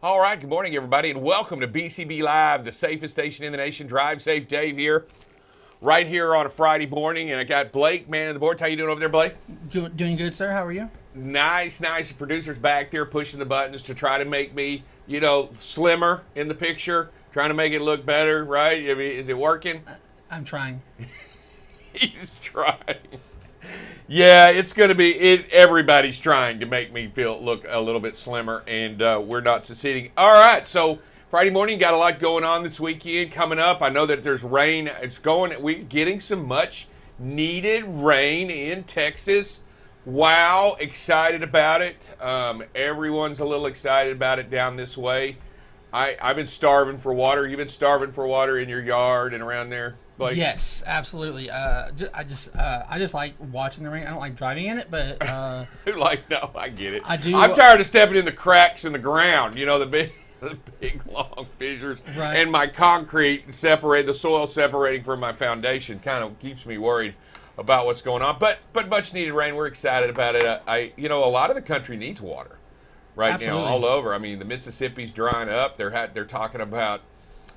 All right, good morning, everybody, and welcome to BCB Live, the safest station in the nation. Drive Safe Dave here, right here on a Friday morning, and I got Blake, man of the board. How you doing over there, Blake? Doing good, sir. How are you? Nice. The producer's back there pushing the buttons to try to make me, slimmer in the picture, trying to make it look better, right? I mean, is it working? I'm trying. He's trying. Yeah, it's going to be it. Everybody's trying to make me look a little bit slimmer, and we're not succeeding. All right, so Friday morning, got a lot going on this weekend coming up. I know that there's rain. We're getting some much needed rain in Texas. Wow, excited about it. Everyone's a little excited about it down this way. I've been starving for water. You've been starving for water in your yard and around there? Like, yes, absolutely. I just like watching the rain. I don't like driving in it, but no, I get it. I do. I'm tired of stepping in the cracks in the ground. The big long fissures, right. And my concrete the soil separating from my foundation kind of keeps me worried about what's going on. But much needed rain. We're excited about it. A lot of the country needs water right Absolutely. now, all over. I mean, the Mississippi's drying up. They're talking about.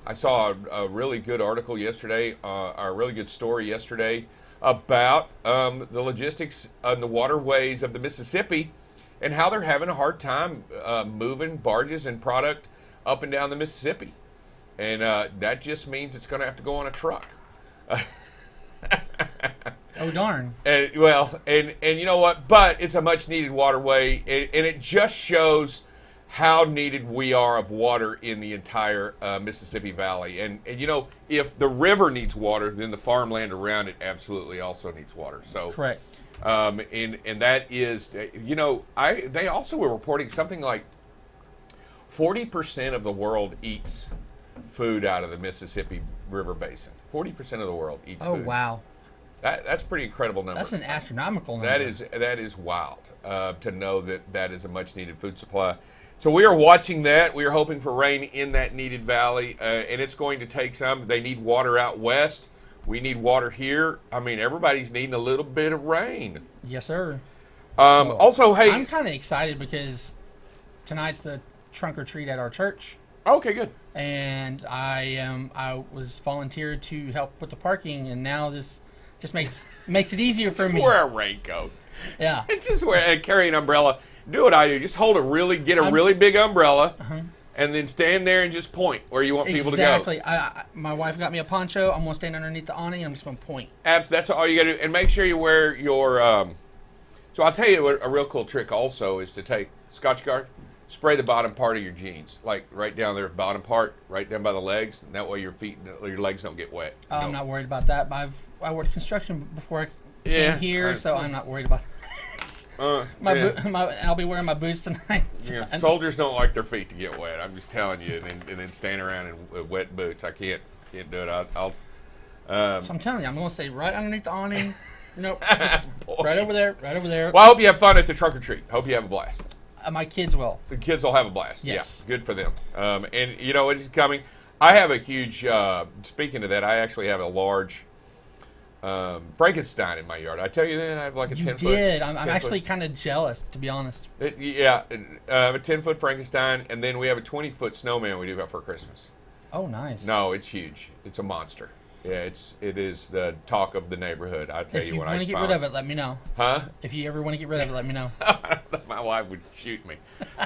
I saw a really good article yesterday, a really good story yesterday about the logistics on the waterways of the Mississippi and how they're having a hard time moving barges and product up and down the Mississippi. And that just means it's going to have to go on a truck. Oh, darn. And you know what? But it's a much needed waterway, and it just shows how needed we are of water in the entire Mississippi Valley. And if the river needs water, then the farmland around it absolutely also needs water. So Correct. And that is, they also were reporting something like 40% of the world eats food out of the Mississippi River Basin. 40% of the world eats food. Oh, wow. That's a pretty incredible number. That's an astronomical number. That is wild to know that is a much needed food supply. So we are watching that. We are hoping for rain in that needed valley, and it's going to take some. They need water out west. We need water here. I mean, everybody's needing a little bit of rain. Yes, sir. Also, hey, I'm kind of excited because tonight's the trunk or treat at our church. Okay, good. And I was volunteered to help with the parking, and now this just makes it easier for me. Wear a raincoat. Yeah. Just carry an umbrella. Do what I do. Just get a really big umbrella, and then stand there and just point where you want people to go. Exactly. My wife got me a poncho. I'm going to stand underneath the awning, and I'm just going to point. That's all you got to do. And make sure you wear your... So I'll tell you a real cool trick also is to take Scotch Guard, spray the bottom part of your jeans, like right down there, bottom part, right down by the legs, and that way your legs don't get wet. I'm not worried about that. I worked construction before I came here, so I'm not worried about that. I'll be wearing my boots tonight. Yeah, soldiers don't like their feet to get wet. I'm just telling you, and then stand around in wet boots. I can't do it. So I'm telling you, I'm going to stay right underneath the awning. Nope. Right over there. Well, I hope you have fun at the trunk or treat. Hope you have a blast. My kids will. The kids will have a blast. Yes. Yeah, good for them. And it's coming. I have a huge. Speaking of that, I actually have a large Frankenstein in my yard. I tell you that I have like a 10 foot. You did. I'm actually kind of jealous, to be honest. A 10-foot Frankenstein, and then we have a 20-foot snowman we do for Christmas. Oh, nice. No, it's huge. It's a monster. Yeah, it is the talk of the neighborhood. I tell If you you when want to get rid of it, let me know. Huh? If you ever want to get rid of it, let me know. My wife would shoot me.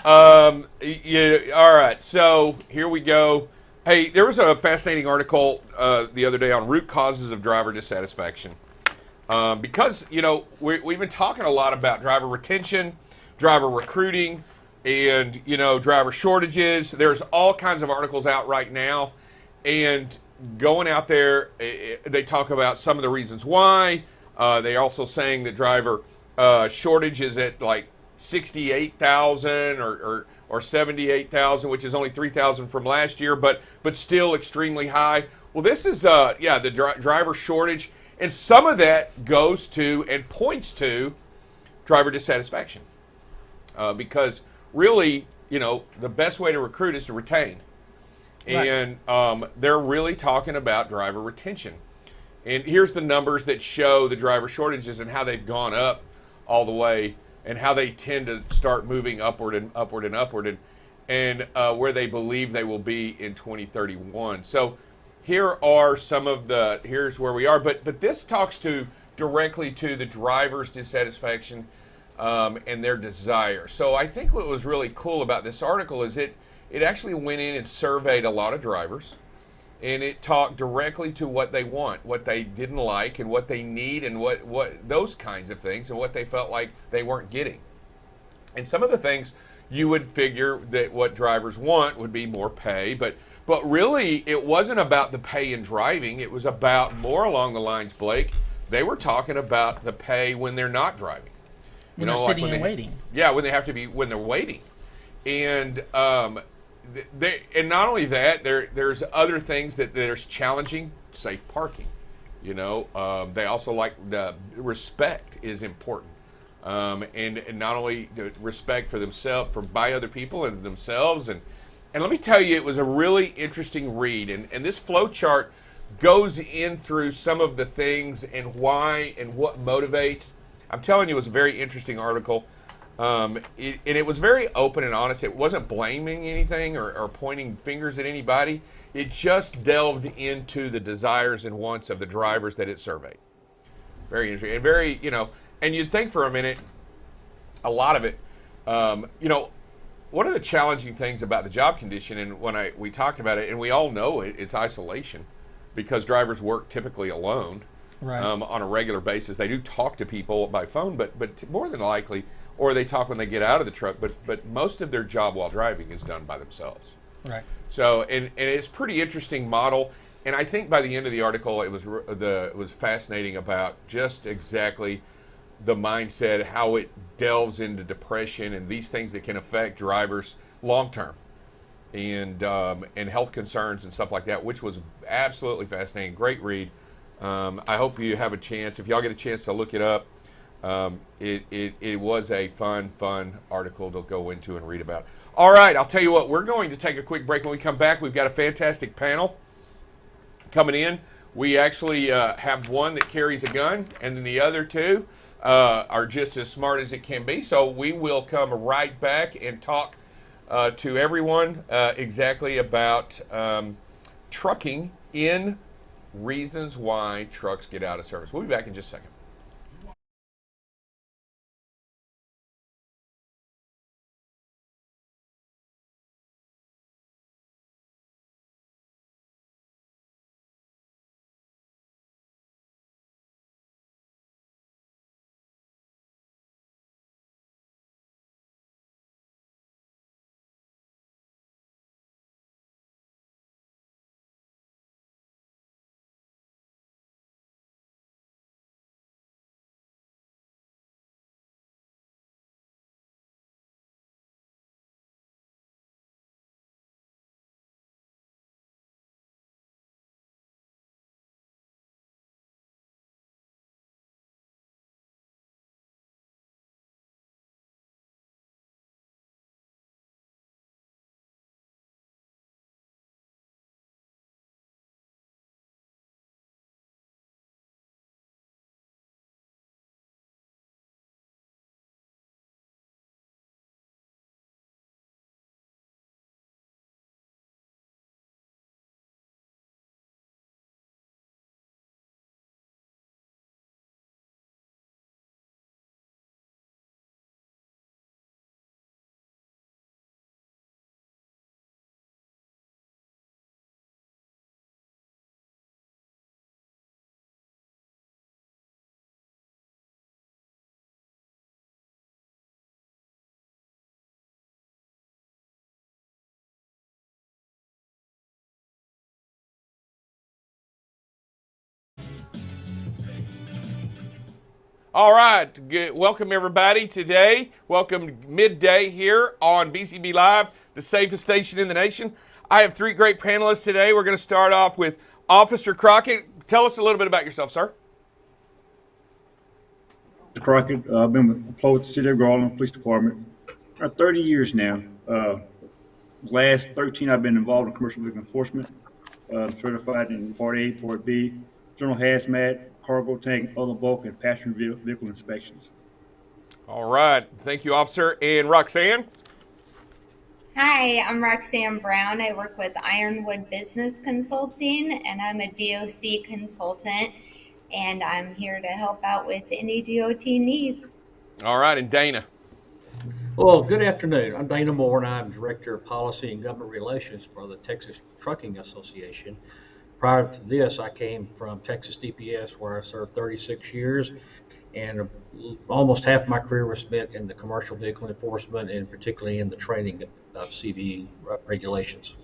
Yeah. All right. So here we go. Hey, there was a fascinating article the other day on root causes of driver dissatisfaction. Because, we've been talking a lot about driver retention, driver recruiting, and, driver shortages. There's all kinds of articles out right now. And going out there, they talk about some of the reasons why. They're also saying that driver shortage is at like 68,000 or 78,000, which is only 3,000 from last year, but still extremely high. Well, this is the driver shortage, and some of that goes to and points to driver dissatisfaction, because really, the best way to recruit is to retain, Right. and they're really talking about driver retention. And here's the numbers that show the driver shortages and how they've gone up all the way, and how they tend to start moving upward and upward and upward. and where they believe they will be in 2031. So here are some of the here's where we are, but this talks to directly to the driver's dissatisfaction and their desire. So I think what was really cool about this article is it actually went in and surveyed a lot of drivers, and it talked directly to what they want, what they didn't like, and what they need, and what those kinds of things, and what they felt like they weren't getting. And some of the things you would figure that what drivers want would be more pay, but really it wasn't about the pay in driving. It was about more along the lines, Blake. They were talking about the pay when they're not driving. When they're sitting and waiting. Yeah, when they have to be when they're waiting, and and not only that, there's other things that there's challenging, safe parking. They also like the respect is important. And not only respect for themselves, by other people and themselves. And let me tell you, it was a really interesting read. And this flow chart goes in through some of the things and why and what motivates. I'm telling you, it was a very interesting article. And it was very open and honest. It wasn't blaming anything or pointing fingers at anybody. It just delved into the desires and wants of the drivers that it surveyed. Very interesting. And very, and you'd think for a minute, a lot of it, one of the challenging things about the job condition, and when we talked about it, and we all know it's isolation, because drivers work typically alone, right. On a regular basis. They do talk to people by phone, but more than likely, or they talk when they get out of the truck, but most of their job while driving is done by themselves. Right. So, and it's a pretty interesting model. And I think by the end of the article, it was fascinating about just exactly the mindset, how it delves into depression and these things that can affect drivers long term, and health concerns and stuff like that, which was absolutely fascinating. Great read. I hope you have a chance. If y'all get a chance to look it up, it was a fun article to go into and read about. All right, I'll tell you what. We're going to take a quick break. When we come back, we've got a fantastic panel coming in. We actually have one that carries a gun, and then the other two are just as smart as it can be. So we will come right back and talk to everyone exactly about trucking in reasons why trucks get out of service. We'll be back in just a second. All right, good. Welcome everybody today. Welcome midday here on BCB Live, the safest station in the nation. I have three great panelists today. We're going to start off with Officer Crockett. Tell us a little bit about yourself, sir. Crockett, I've been employed with the City of Garland Police Department 30 years now. Last 13, I've been involved in commercial vehicle enforcement, certified in Part A, Part B, general hazmat, cargo tank, other bulk, and passenger vehicle inspections. All right. Thank you, officer. And Roxanne? Hi, I'm Roxanne Brown. I work with Ironwood Business Consulting, and I'm a DOC consultant, and I'm here to help out with any DOT needs. All right, and Dana. Well, good afternoon. I'm Dana Moore, and I'm Director of Policy and Government Relations for the Texas Trucking Association. Prior to this, I came from Texas DPS, where I served 36 years, and almost half my career was spent in the commercial vehicle enforcement, and particularly in the training of CVE regulations.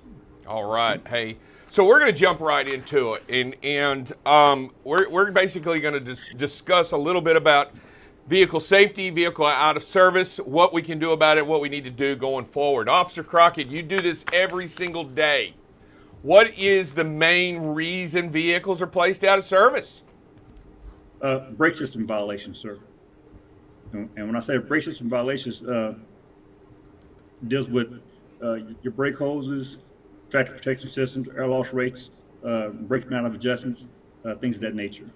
All right. Hey, so we're going to jump right into it, and we're basically going to discuss a little bit about vehicle safety, vehicle out of service, what we can do about it, what we need to do going forward. Officer Crockett, you do this every single day. What is the main reason vehicles are placed out of service? Brake system violations, sir. And when I say brake system violations, deals with your brake hoses, tractor protection systems, air loss rates, brake amount of adjustments, things of that nature.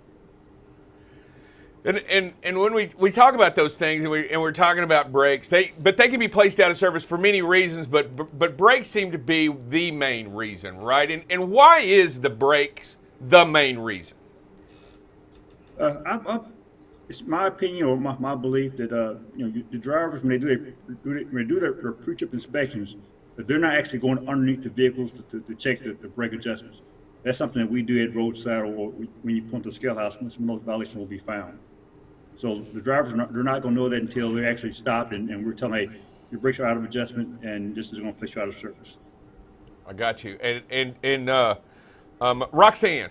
And when we talk about those things, and we're talking about brakes, they can be placed out of service for many reasons, but brakes seem to be the main reason, right? And why is the brakes the main reason? It's my opinion or my belief that the drivers when they do their pre-trip inspections, that they're not actually going underneath the vehicles to check the brake adjustments. That's something that we do at roadside or when you point to the scale house, when those violations will be found. So the drivers they're not going to know that until they're actually stopped and we're telling them, hey, your brakes are out of adjustment and this is going to place you out of service. I got you. And Roxanne,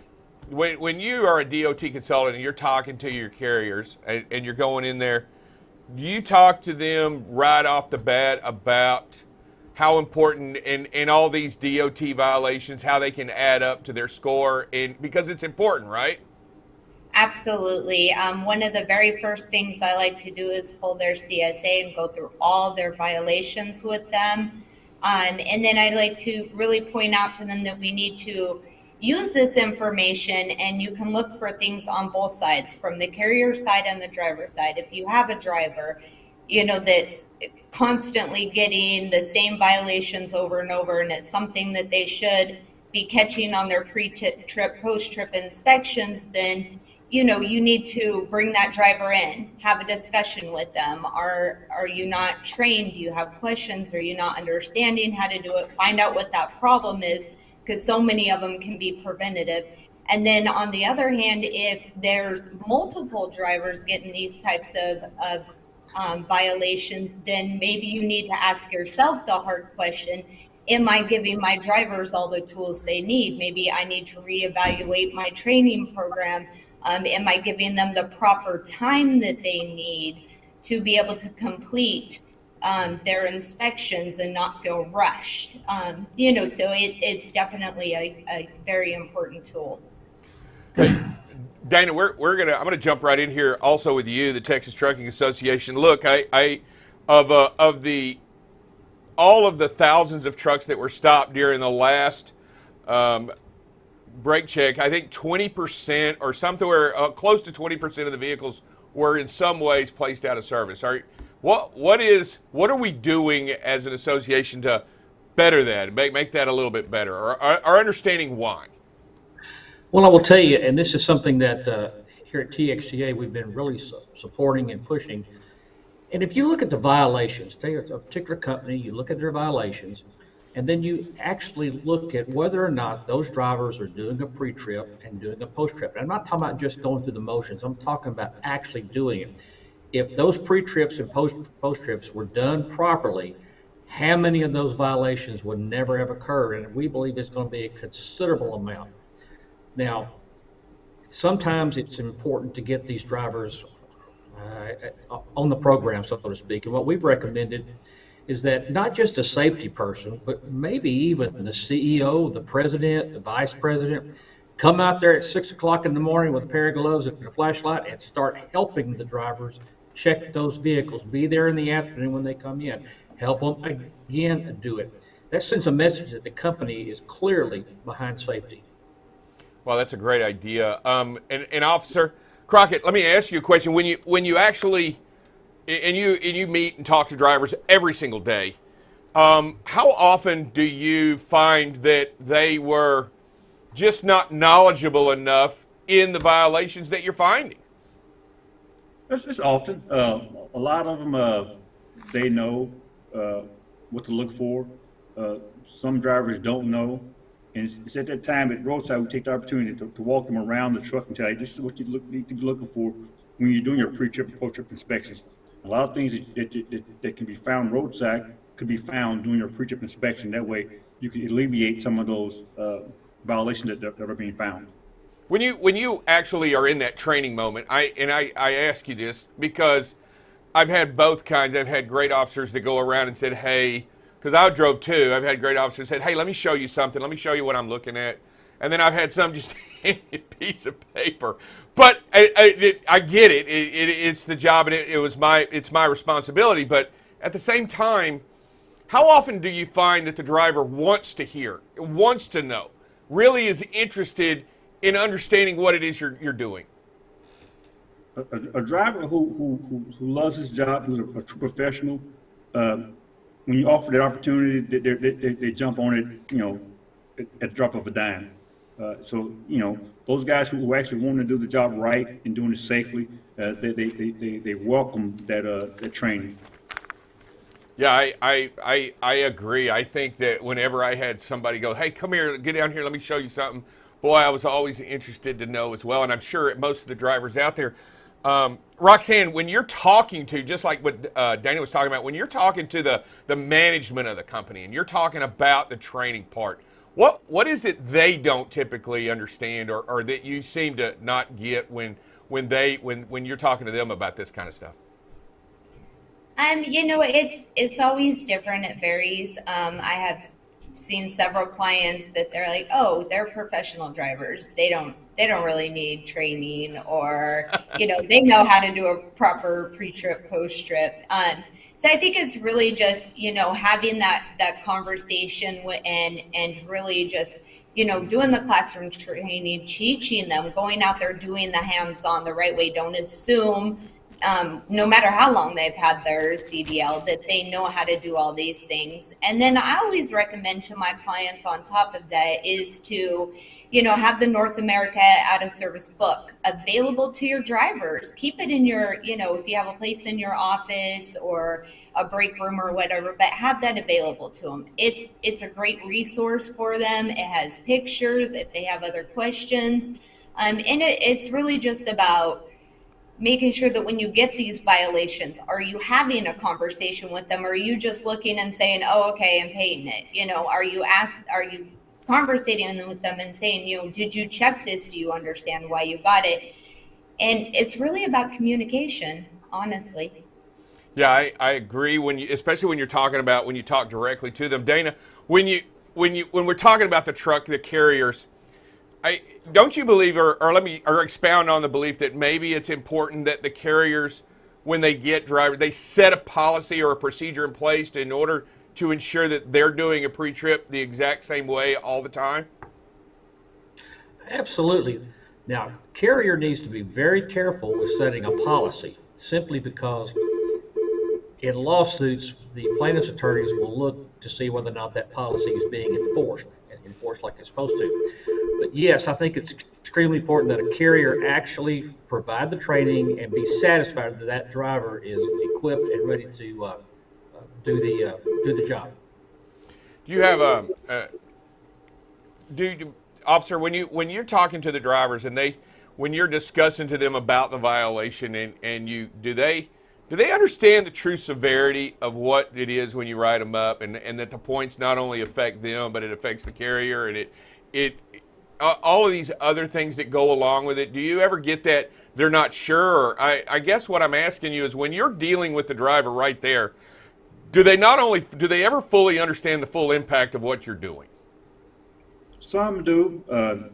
when you are a DOT consultant and you're talking to your carriers and you're going in there, do you talk to them right off the bat about how important in all these DOT violations, how they can add up to their score, and because it's important, right? Absolutely. One of the very first things I like to do is pull their CSA and go through all their violations with them. And then I like to really point out to them that we need to use this information, and you can look for things on both sides, from the carrier side and the driver side. If you have a driver, that's constantly getting the same violations over and over, and it's something that they should be catching on their pre-trip, post-trip inspections, then you need to bring that driver in, have a discussion with them. Are you not trained? Do you have questions? Are you not understanding how to do it? Find out what that problem is, because so many of them can be preventative. And then on the other hand, if there's multiple drivers getting these types of violations, then maybe you need to ask yourself the hard question: am I giving my drivers all the tools they need? Maybe I need to reevaluate my training program. Am I giving them the proper time that they need to be able to complete their inspections and not feel rushed? So it's definitely a very important tool. Dana, I'm gonna jump right in here also with you, the Texas Trucking Association. Look, all of the thousands of trucks that were stopped during the last brake check, I think 20% or somewhere close to 20% of the vehicles were in some ways placed out of service. What are we doing as an association to better that, make that a little bit better, or understanding why? Well, I will tell you, and this is something that here at TXTA we've been really supporting and pushing. And if you look at the violations, take a particular company, you look at their violations, and then you actually look at whether or not those drivers are doing a pre-trip and doing a post-trip. And I'm not talking about just going through the motions. I'm talking about actually doing it. If those pre-trips and post-trips were done properly, how many of those violations would never have occurred? And we believe it's going to be a considerable amount. Now, sometimes it's important to get these drivers on the program, so to speak. And what we've recommended is that not just a safety person, but maybe even the CEO, the president, the vice president, come out there at 6 o'clock in the morning with a pair of gloves and a flashlight and start helping the drivers check those vehicles. Be there in the afternoon when they come in. Help them again do it. That sends a message that the company is clearly behind safety. Well, that's a great idea. And Officer Crockett, let me ask you a question. When you actually and you meet and talk to drivers every single day, How often do you find that they were just not knowledgeable enough in the violations that you're finding? It's often. A lot of them, they know uh, what to look for. Some drivers don't know. And it's at that time at roadside, we take the opportunity to walk them around the truck and tell you, this is what need to be looking for when you're doing your pre-trip and post-trip inspections. A lot of things that can be found roadside could be found during your pre-trip inspection. That way, you can alleviate some of those violations that are being found. When you actually are in that training moment, I ask you this because I've had both kinds. I've had great officers that go around and said, "Hey," because I drove too. I've had great officers that said, "Hey, let me show you something. Let me show you what I'm looking at." And then I've had some just hand me a piece of paper. But I get it. It's the job, and it's my responsibility. But at the same time, how often do you find that the driver wants to hear, wants to know, really is interested in understanding what it is you're doing? A driver who loves his job, who's a true professional, when you offer that opportunity, they jump on it, at the drop of a dime. So, those guys who actually want to do the job right and doing it safely, they welcome that training. Yeah, I agree. I think that whenever I had somebody go, "Hey, come here, get down here, let me show you something," boy, I was always interested to know as well. And I'm sure most of the drivers out there, Roxanne, when you're talking to, just like what Dana was talking about, when you're talking to the management of the company and you're talking about the training part, what is it they don't typically understand, or that you seem to not get when you're talking to them about this kind of stuff? It's always different. It varies. I have seen several clients that they're like, oh, they're professional drivers. They don't really need training, or they know how to do a proper pre-trip, post-trip. So I think it's really just having that conversation and really just doing the classroom training, teaching them, going out there, doing the hands-on the right way. Don't assume, no matter how long they've had their CDL, that they know how to do all these things. And then I always recommend to my clients on top of that is to, have the North America out of service book available to your drivers. Keep it in your, if you have a place in your office or a break room or whatever, but have that available to them. It's a great resource for them. It has pictures if they have other questions. And it's really just about making sure that when you get these violations, are you having a conversation with them? Or are you just looking and saying, oh, okay, I'm paying it? Are you conversating with them and saying, did you check this? Do you understand why you got it? And it's really about communication, honestly. Yeah, I agree. Especially when you talk directly to them, Dana. When we're talking about the truck, the carriers, don't you believe, or expound on the belief that maybe it's important that the carriers, when they get drivers, they set a policy or a procedure in place in order to ensure that they're doing a pre-trip the exact same way all the time? Absolutely. Now, carrier needs to be very careful with setting a policy, simply because in lawsuits, the plaintiff's attorneys will look to see whether or not that policy is being enforced like it's supposed to. But yes, I think it's extremely important that a carrier actually provide the training and be satisfied that that driver is equipped and ready to do the job. Do you have officer, when you're talking to the drivers and when you're discussing to them about the violation, and do they understand the true severity of what it is when you write them up, and that the points not only affect them but it affects the carrier, and it all of these other things that go along with it? Do you ever get that they're not sure? Or I guess what I'm asking you is, when you're dealing with the driver right there, do they ever fully understand the full impact of what you're doing? Some do,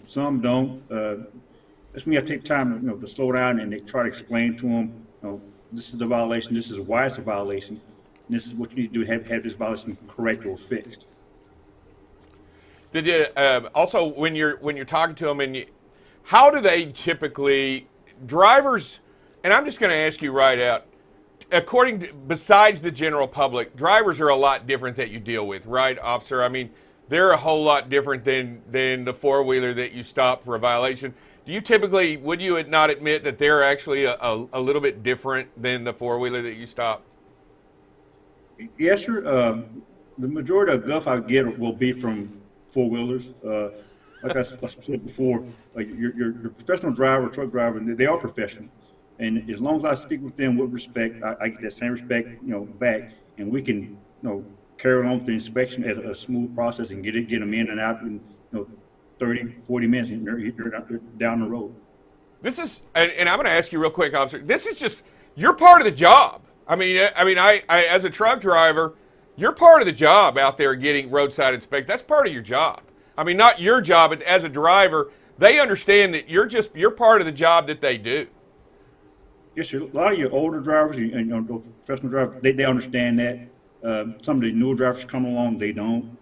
some don't. That's when you have to take time, to slow down and they try to explain to them, this is the violation, this is why it's a violation, and this is what you need to do to have this violation corrected or fixed. Did you also, when you're talking to them, how do they typically, drivers? And I'm just going to ask you right out: according to, besides the general public, drivers are a lot different that you deal with, right, officer? I mean, they're a whole lot different than the four-wheeler that you stop for a violation. Do you typically, would you not admit that they're actually a little bit different than the four-wheeler that you stop? Yes, sir. The majority of guff I get will be from four wheelers. Like I said before, like your professional driver, truck driver, they are professional. And as long as I speak with them with respect, I get that same respect, back, and we can, carry on with the inspection at a smooth process and get them in and out in, 30, 40 minutes, and they're down the road. This is, and I'm going to ask you real quick, officer. This is just, you're part of the job. I mean, I as a truck driver, you're part of the job out there getting roadside inspected. That's part of your job. I mean, not your job, but as a driver, they understand that you're part of the job that they do. Yes, sir. A lot of your older drivers and professional drivers, they understand that. Some of the newer drivers come along, they don't.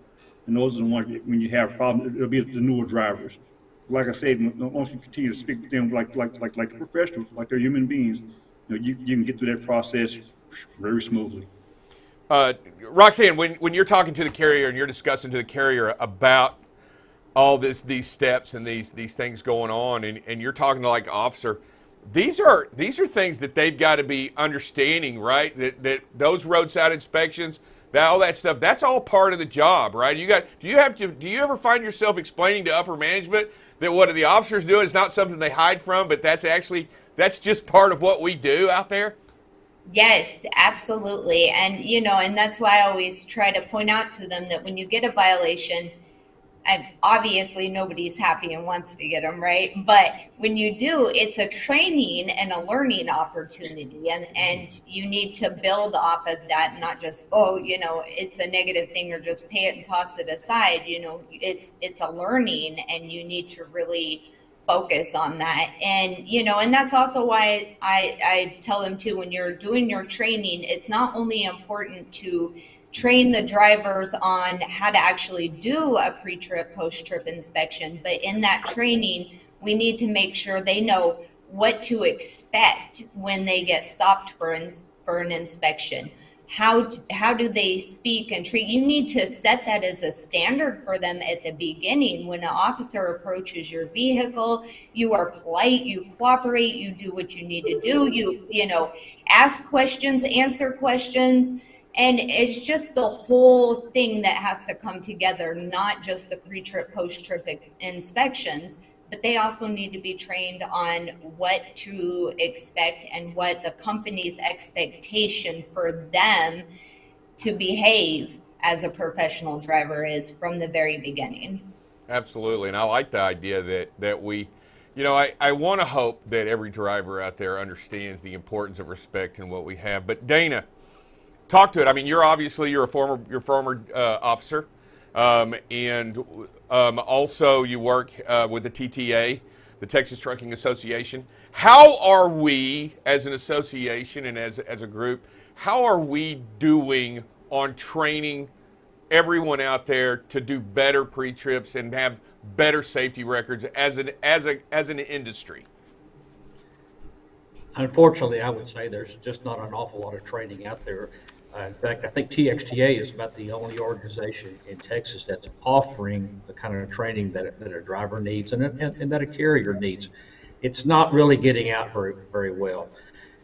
And those are the ones, when you have problems, it'll be the newer drivers. Like I said, once you continue to speak with them like the professionals, like they're human beings, you can get through that process very smoothly. Roxanne, when you're talking to the carrier and you're discussing to the carrier about all these steps and these things going on, and you're talking to like officer, these are things that they've got to be understanding, right? That those roadside inspections, all that stuff, that's all part of the job, right? Do you ever find yourself explaining to upper management that what the officers do is not something they hide from, but that's just part of what we do out there? Yes, absolutely. And, and that's why I always try to point out to them that when you get a violation, and obviously nobody's happy and wants to get them, right? But when you do, it's a training and a learning opportunity. And you need to build off of that, not just, it's a negative thing or just pay it and toss it aside. It's a learning, and you need to really focus on that. And, and that's also why I tell them too, when you're doing your training, it's not only important to train the drivers on how to actually do a pre-trip, post-trip inspection, but in that training, we need to make sure they know what to expect when they get stopped for an inspection. How do they speak and treat? You need to set that as a standard for them at the beginning. When an officer approaches your vehicle, you are polite, you cooperate, you do what you need to do, you ask questions, answer questions. And it's just the whole thing that has to come together, not just the pre-trip, post-trip inspections, but they also need to be trained on what to expect and what the company's expectation for them to behave as a professional driver is from the very beginning. Absolutely. And I like the idea that we, I want to hope that every driver out there understands the importance of respect and what we have. But Dana, talk to it. I mean, you're a former officer, and also you work with the TTA, the Texas Trucking Association. How are we, as an association and as a group, how are we doing on training everyone out there to do better pre-trips and have better safety records as an industry? Unfortunately, I would say there's just not an awful lot of training out there. In fact, I think TXTA is about the only organization in Texas that's offering the kind of training that a driver needs and that a carrier needs. It's not really getting out very, very well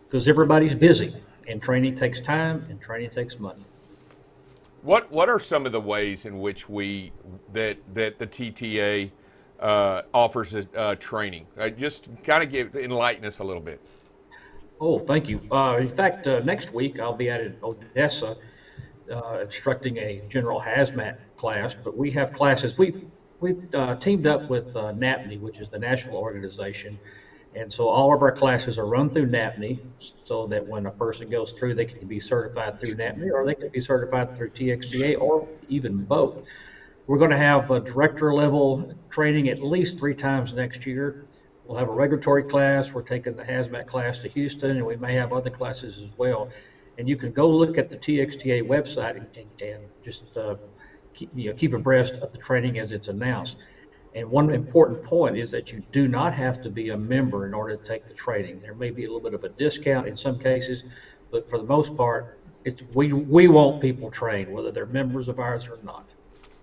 because everybody's busy, and training takes time and training takes money. What are some of the ways in which that the TTA offers training? Just kind of enlighten us a little bit. Oh, thank you. In fact, next week I'll be at Odessa instructing a general hazmat class, but we have classes. We've teamed up with NAPNI, which is the national organization, and so all of our classes are run through NAPNI so that when a person goes through, they can be certified through NAPNI or they can be certified through TXTA or even both. We're going to have a director level training at least 3 times next year. We'll have a regulatory class. We're taking the hazmat class to Houston, and we may have other classes as well. And you can go look at the TXTA website and just keep abreast of the training as it's announced. And one important point is that you do not have to be a member in order to take the training. There may be a little bit of a discount in some cases, But for the most part, we want people trained, whether they're members of ours or not.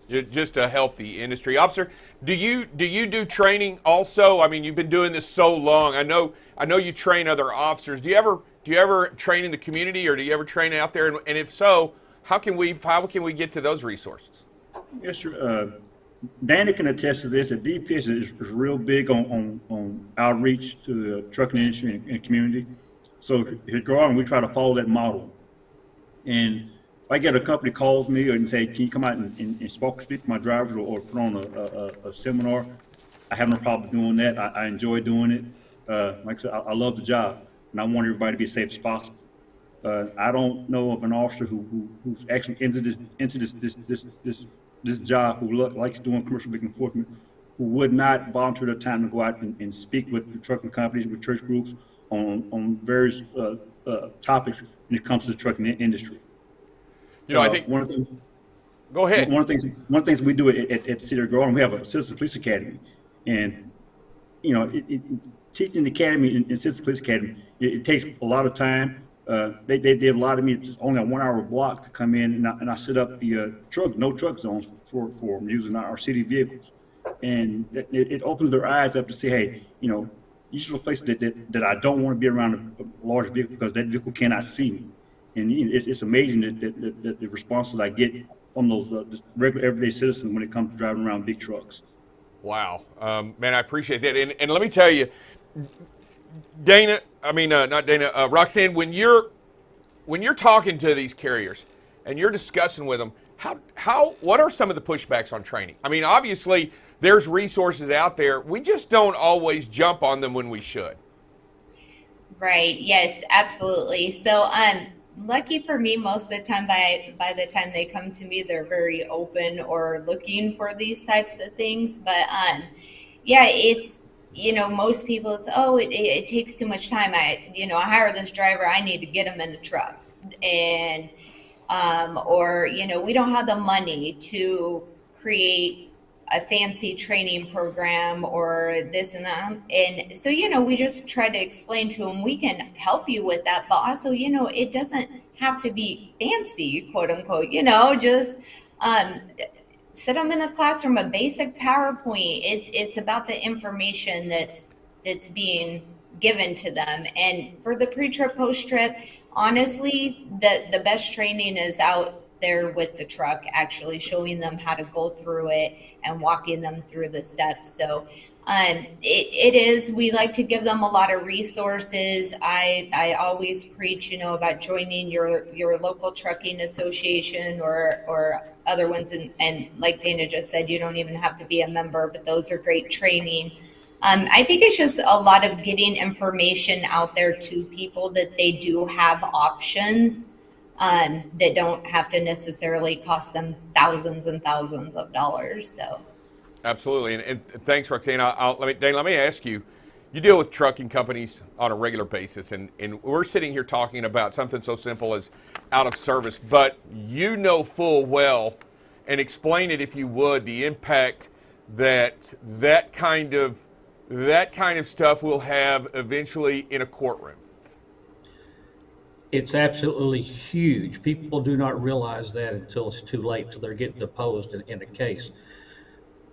Just to help the industry. Officer, do you do training also? I mean, you've been doing this so long. I know you train other officers. Do you ever train in the community, or do you ever train out there? And if so, how can we get to those resources? Yes, sir. Danny can attest to this. That DPS is real big on outreach to the trucking industry and community. So here, Garland, we try to follow that model. And if I get a company calls me and say, "Can you come out and speak to my drivers or put on a seminar?" I have no problem doing that. I enjoy doing it. Like I said, I love the job, and I want everybody to be as safe as possible. I don't know of an officer who's actually into this job, who likes doing commercial vehicle enforcement, who would not volunteer their time to go out and speak with the trucking companies, with church groups on various topics when it comes to the trucking industry. You know, I think one of the things. Go ahead. One of the things we do at City of Garland, we have a Citizens Police Academy, and you know, teaching the academy in Citizens Police Academy, it takes a lot of time. They allotted me just only a 1 hour block to come in, and I set up the no truck zones for using our city vehicles, and it opens their eyes up to say, hey, you know, these are the places that I don't want to be around a large vehicle, because that vehicle cannot see me. And it's amazing that the responses I get from those regular everyday citizens when it comes to driving around big trucks. Wow, man, I appreciate that. And let me tell you, Roxanne, when you're talking to these carriers and you're discussing with them, what are some of the pushbacks on training? I mean, obviously there's resources out there. We just don't always jump on them when we should. Right. Yes, absolutely. So, lucky for me, most of the time, by the time they come to me, they're very open or looking for these types of things. But yeah, it's, you know, most people, it's, it takes too much time. I hire this driver, I need to get him in the truck, and or, you know, we don't have the money to create a fancy training program or this and that. And so, you know, we just try to explain to them, we can help you with that, but also, you know, it doesn't have to be fancy, quote unquote, you know, just sit them in a classroom, a basic PowerPoint. It's about the information that's being given to them. And for the pre-trip, post-trip, honestly, the best training is out there with the truck, actually showing them how to go through it and walking them through the steps. So it is, we like to give them a lot of resources. I always preach, you know, about joining your local trucking association or other ones. And like Dana just said, you don't even have to be a member, but those are great training. I think it's just a lot of getting information out there to people that they do have options that don't have to necessarily cost them thousands and thousands of dollars. So, absolutely, and thanks, Roxanne. Dane, let me ask you. You deal with trucking companies on a regular basis, and we're sitting here talking about something so simple as out of service, but you know full well, and explain it if you would, the impact that kind of stuff will have eventually in a courtroom. It's absolutely huge. People do not realize that until it's too late, until they're getting deposed in a case.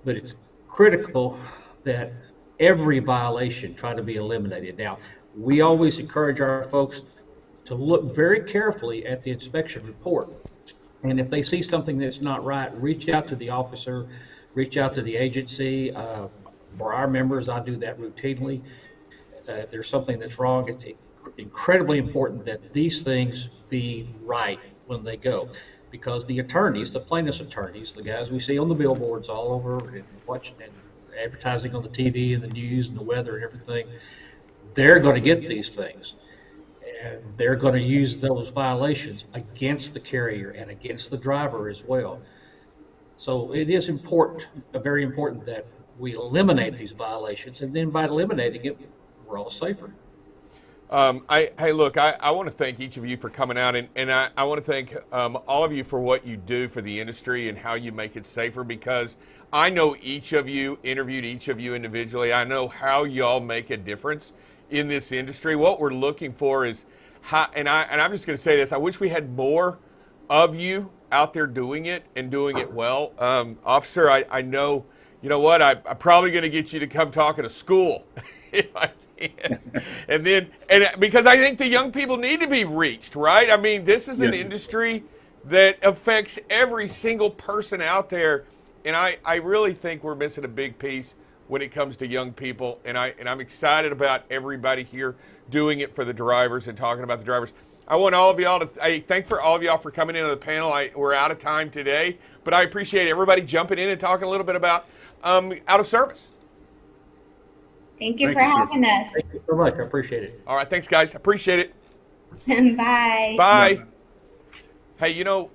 But it's critical that every violation try to be eliminated. Now, we always encourage our folks to look very carefully at the inspection report. And if they see something that's not right, reach out to the officer, reach out to the agency. For our members, I do that routinely. If there's something that's wrong, it's incredibly important that these things be right when they go, because the attorneys, the plaintiff's attorneys, the guys we see on the billboards all over and watching and advertising on the TV and the news and the weather and everything, they're going to get these things, and they're going to use those violations against the carrier and against the driver as well. So it is important, very important, that we eliminate these violations, and then by eliminating it, we're all safer. Hey, look, I want to thank each of you for coming out, and I want to thank all of you for what you do for the industry and how you make it safer, because I know each of you, interviewed each of you individually. I know how y'all make a difference in this industry. What we're looking for is I'm just going to say this. I wish we had more of you out there doing it and doing it well. Officer, I know, you know what? I'm probably going to get you to come talk at a school if I can. And because I think the young people need to be reached, right? I mean, this is an Yes. industry that affects every single person out there. And I really think we're missing a big piece when it comes to young people. And I'm excited about everybody here doing it for the drivers and talking about the drivers. I want all of y'all to, I thank for all of y'all for coming into the panel. We're out of time today, but I appreciate everybody jumping in and talking a little bit about out of service. Thank you Thank for you, sir. having us. Thank you so much. I appreciate it. All right, thanks guys. Appreciate it. Bye. Bye. Hey, you know,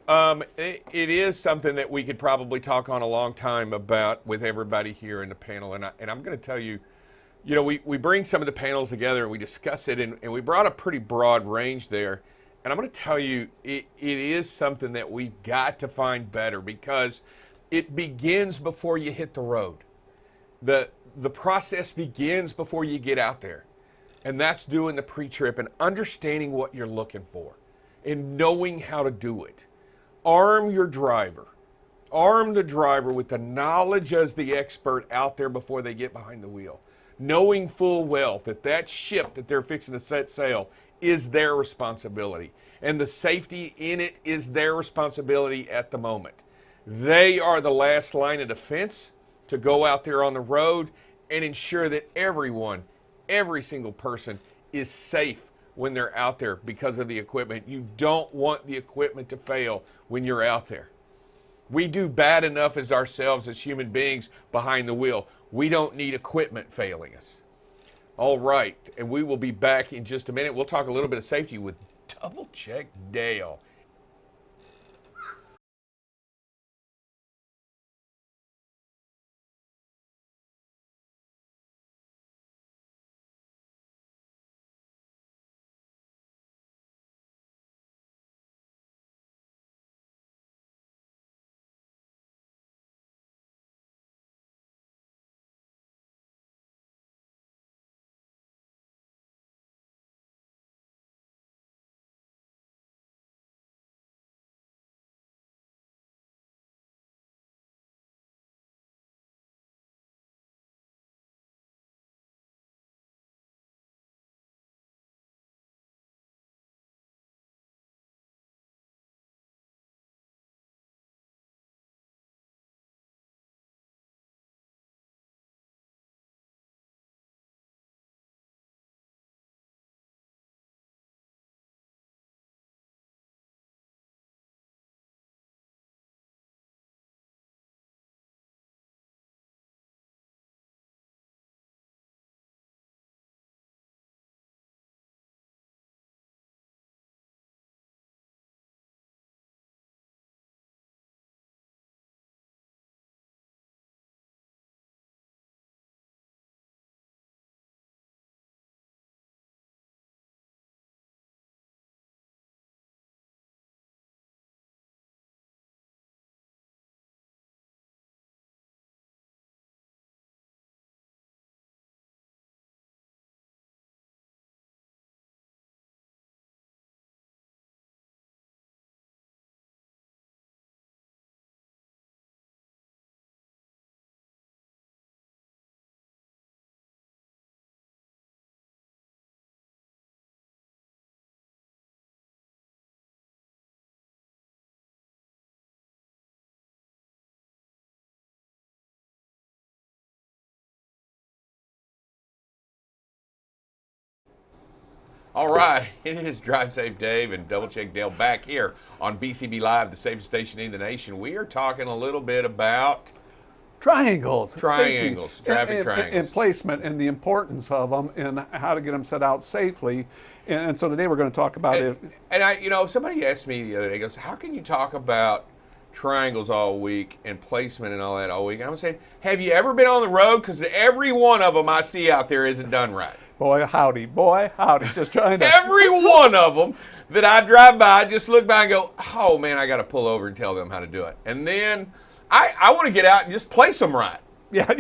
it is something that we could probably talk on a long time about with everybody here in the panel. And I'm going to tell you, you know, we bring some of the panels together and we discuss it, and we brought a pretty broad range there. And I'm going to tell you, it is something that we've got to find better, because it begins before you hit the road. The process begins before you get out there. And that's doing the pre-trip and understanding what you're looking for and knowing how to do it. Arm your driver. Arm the driver with the knowledge as the expert out there before they get behind the wheel. Knowing full well that that ship that they're fixing to set sail is their responsibility. And the safety in it is their responsibility at the moment. They are the last line of defense to go out there on the road and ensure that everyone, every single person is safe when they're out there because of the equipment. You don't want the equipment to fail when you're out there. We do bad enough as ourselves as human beings behind the wheel. We don't need equipment failing us. All right, and we will be back in just a minute. We'll talk a little bit of safety with Double Check Dale. All right, it is Drive Safe Dave and Double Check Dale back here on BCB Live, the safest station in the nation. We are talking a little bit about Triangles. Triangles, safety, traffic and triangles. placement and the importance of them and how to get them set out safely. And so today we're going to talk about it. And I, you know, somebody asked me the other day, goes, how can you talk about triangles all week and placement and all that all week? And I'm saying, have you ever been on the road? Because every one of them I see out there isn't done right. Boy, howdy, just trying to. Every one of them that I drive by, I just look by and go, oh man, I got to pull over and tell them how to do it. And then I want to get out and just place them right. Yeah.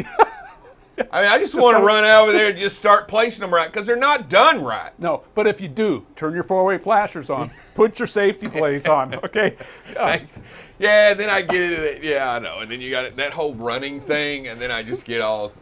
I mean, I just want to run over there and just start placing them right because they're not done right. No, but if you do, turn your four-way flashers on. Put your safety plates on, okay? Thanks. Yeah, then I get into it. Yeah, I know. And then you got that whole running thing, and then I just get all,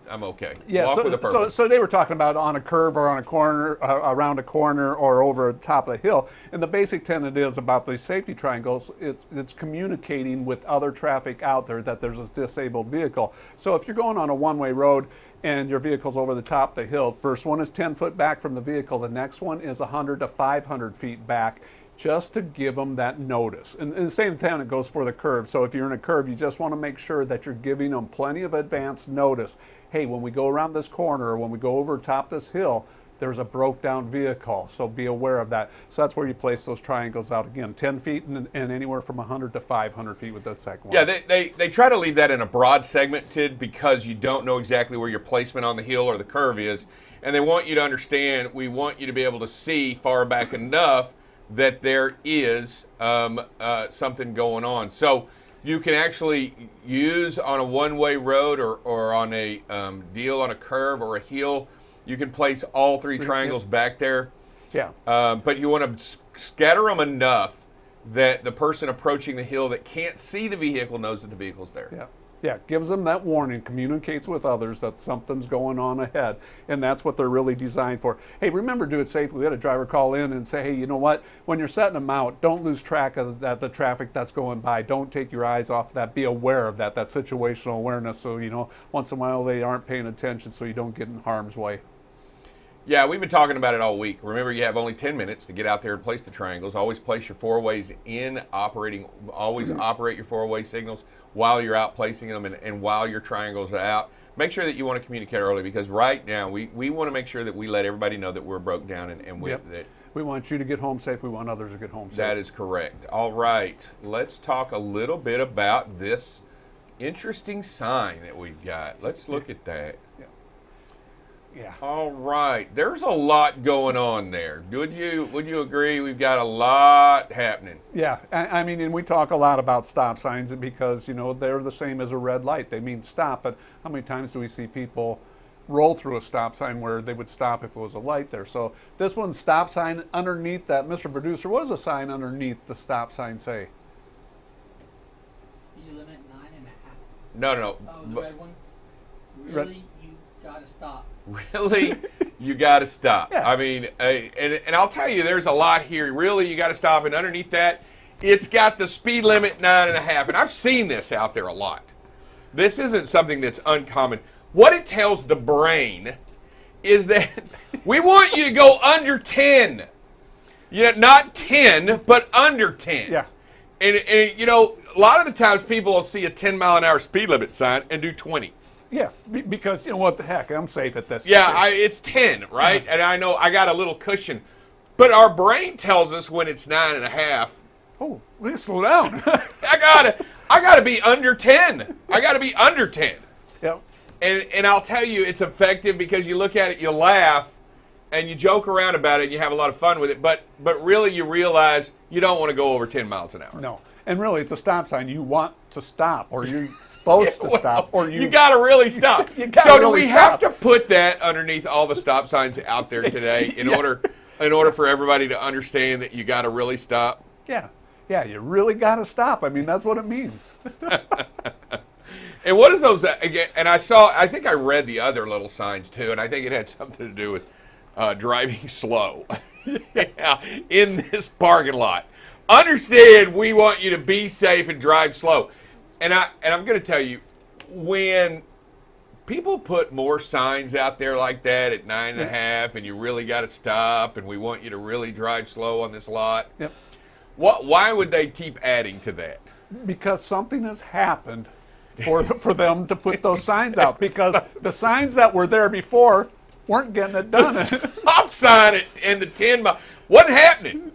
I'm okay. Yeah, Walk with a purpose. so they were talking about on a curve or on a corner, around a corner or over the top of a hill. And the basic tenet is about these safety triangles, it's communicating with other traffic out there that there's a disabled vehicle. So if you're going on a one-way road and your vehicle's over the top of the hill, first one is 10 foot back from the vehicle, the next one is 100 to 500 feet back, just to give them that notice. And the same time it goes for the curve. So if you're in a curve, you just want to make sure that you're giving them plenty of advance notice. Hey, when we go around this corner or when we go over top this hill, there's a broke down vehicle, so be aware of that. So that's where you place those triangles out again, 10 feet and anywhere from 100 to 500 feet with that second one. Yeah, they try to leave that in a broad segmented because you don't know exactly where your placement on the hill or the curve is. And they want you to understand, we want you to be able to see far back enough that there is something going on. So you can actually use on a one-way road or on a deal on a curve or a hill, you can place all three triangles back there. Yeah. But you want to scatter them enough that the person approaching the hill that can't see the vehicle knows that the vehicle's there. Yeah. Yeah, gives them that warning, communicates with others that something's going on ahead, and that's what they're really designed for. Hey, remember, do it safely. We had a driver call in and say, hey, you know what? When you're setting them out, don't lose track of the traffic that's going by. Don't take your eyes off that. Be aware of that situational awareness so, once in a while they aren't paying attention so you don't get in harm's way. Yeah, we've been talking about it all week. Remember, you have only 10 minutes to get out there and place the triangles. Always place your four-ways in operating. Always operate your four-way signals while you're out placing them and while your triangles are out. Make sure that you want to communicate early because right now we want to make sure that we let everybody know that we're broke down and that we want you to get home safe. We want others to get home safe. That is correct. All right, let's talk a little bit about this interesting sign that we've got. Let's look at that. Yeah. All right. There's a lot going on there. Would you agree? We've got a lot happening. Yeah. I mean, and we talk a lot about stop signs because, they're the same as a red light. They mean stop. But how many times do we see people roll through a stop sign where they would stop if it was a light there? So this one's stop sign underneath that. Mr. Producer, what does a sign underneath the stop sign say? Speed limit 9.5. No. Oh, the red one? Really? You gotta stop. Really, you got to stop. Yeah. I mean, and I'll tell you, there's a lot here. Really, you got to stop. And underneath that, it's got the speed limit 9.5. And I've seen this out there a lot. This isn't something that's uncommon. What it tells the brain is that we want you to go under 10. Not 10, but under 10. Yeah. And a lot of the times people will see a 10-mile-an-hour speed limit sign and do 20. Yeah, because what the heck, I'm safe at this. Yeah, it's 10, right? And I know I got a little cushion. But our brain tells us when it's 9.5. Oh, we gotta slow down. I gotta be under 10. I gotta be under 10. Yep. And I'll tell you, it's effective because you look at it, you laugh, and you joke around about it, and you have a lot of fun with it. But really, you realize you don't want to go over 10 miles an hour. No. And really, it's a stop sign. You want to stop, or you're supposed to stop, or you got to really stop. So do we have to put that underneath all the stop signs out there today in order for everybody to understand that you got to really stop? Yeah, you really got to stop. I mean, that's what it means. And what is those again? And I think I read the other little signs too, and I think it had something to do with driving slow. Yeah, in this parking lot. Understand, we want you to be safe and drive slow. And I'm going to tell you, when people put more signs out there like that at 9.5, and you really got to stop, and we want you to really drive slow on this lot. Yep. Why would they keep adding to that? Because something has happened for them to put those signs out. Because the signs that were there before weren't getting it done. The stop sign and the 10 mile. Wasn't happening.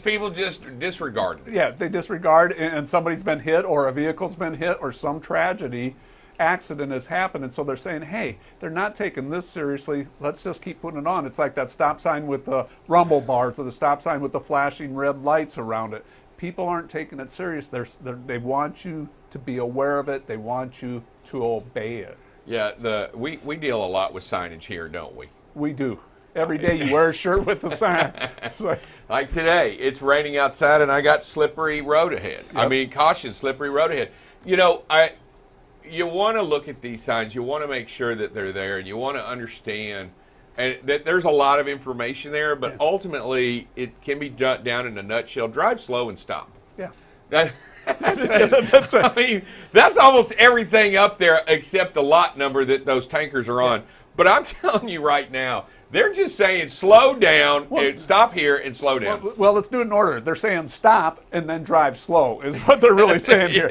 People just disregarded it. Yeah, they disregard, and somebody's been hit, or a vehicle's been hit, or some tragedy, accident has happened, and so they're saying, hey, they're not taking this seriously. Let's just keep putting it on. It's like that stop sign with the rumble bars, or the stop sign with the flashing red lights around it. People aren't taking it serious. They want you to be aware of it. They want you to obey it. Yeah, we deal a lot with signage here, don't we? We do. Every day you wear a shirt with the sign. It's Like today, it's raining outside and I got slippery road ahead. I Yep. mean, caution, slippery road ahead. You want to look at these signs. You want to make sure that they're there, and you want to understand and that there's a lot of information there. But ultimately, it can be down in a nutshell. Drive slow and stop. yeah. That's I mean, that's almost everything up there except the lot number that those tankers are on. But I'm telling you right now, they're just saying slow down, and stop here and slow down. Well, let's do it in order. They're saying stop and then drive slow is what they're really saying here.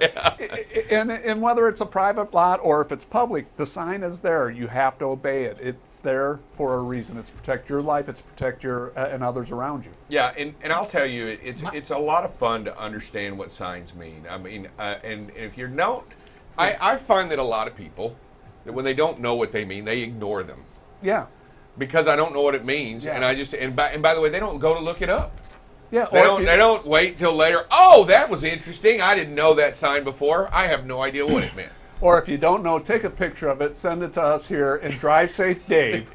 And whether it's a private lot or if it's public, the sign is there. You have to obey it. It's there for a reason. It's to protect your life. It's to protect your and others around you. Yeah, and I'll tell you, it's a lot of fun to understand what signs mean. I mean, and if you don't, I find that a lot of people, that when they don't know what they mean, they ignore them. Yeah. Because I don't know what it means, Yeah. and I just and by the way, they don't go to look it up. Yeah. They don't wait till later. Oh, that was interesting. I didn't know that sign before. I have no idea what it meant. Or if you don't know, take a picture of it, send it to us here, and Drive Safe Dave.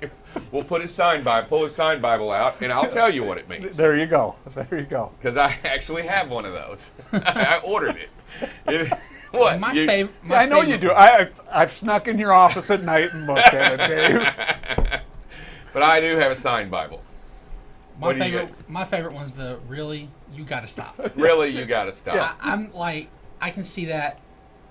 We'll pull his sign Bible out, and I'll tell you what it means. There you go. There you go. Because I actually have one of those. I ordered it. What? My You- favorite. I know you do. I've snuck in your office at night and looked at it, Dave. But I do have a signed Bible. What do you My favorite one's the really you got to stop. Really, you got to stop. I'm like I can see that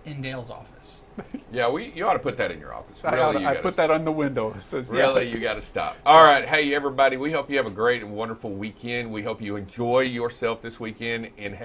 in Dale's office. Yeah, you ought to put that in your office. I Really, you put gotta that on the window. It says, Really, you got to stop. All right, hey everybody, we hope you have a great and wonderful weekend. We hope you enjoy yourself this weekend and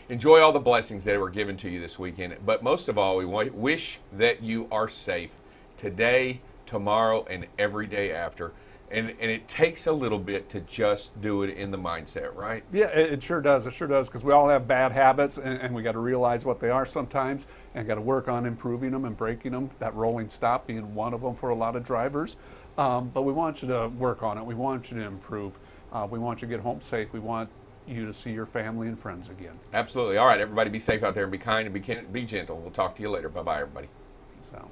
enjoy all the blessings that were given to you this weekend. But most of all, we wish that you are safe today, tomorrow, and every day after. And it takes a little bit to just do it in the mindset, right? Yeah, it sure does. It sure does, because we all have bad habits, and we got to realize what they are sometimes, and got to work on improving them and breaking them. That rolling stop being one of them for a lot of drivers. But we want you to work on it. We want you to improve. We want you to get home safe. We want you to see your family and friends again. Absolutely. All right, everybody, be safe out there and be kind and be gentle. We'll talk to you later. Bye-bye, everybody. Peace out.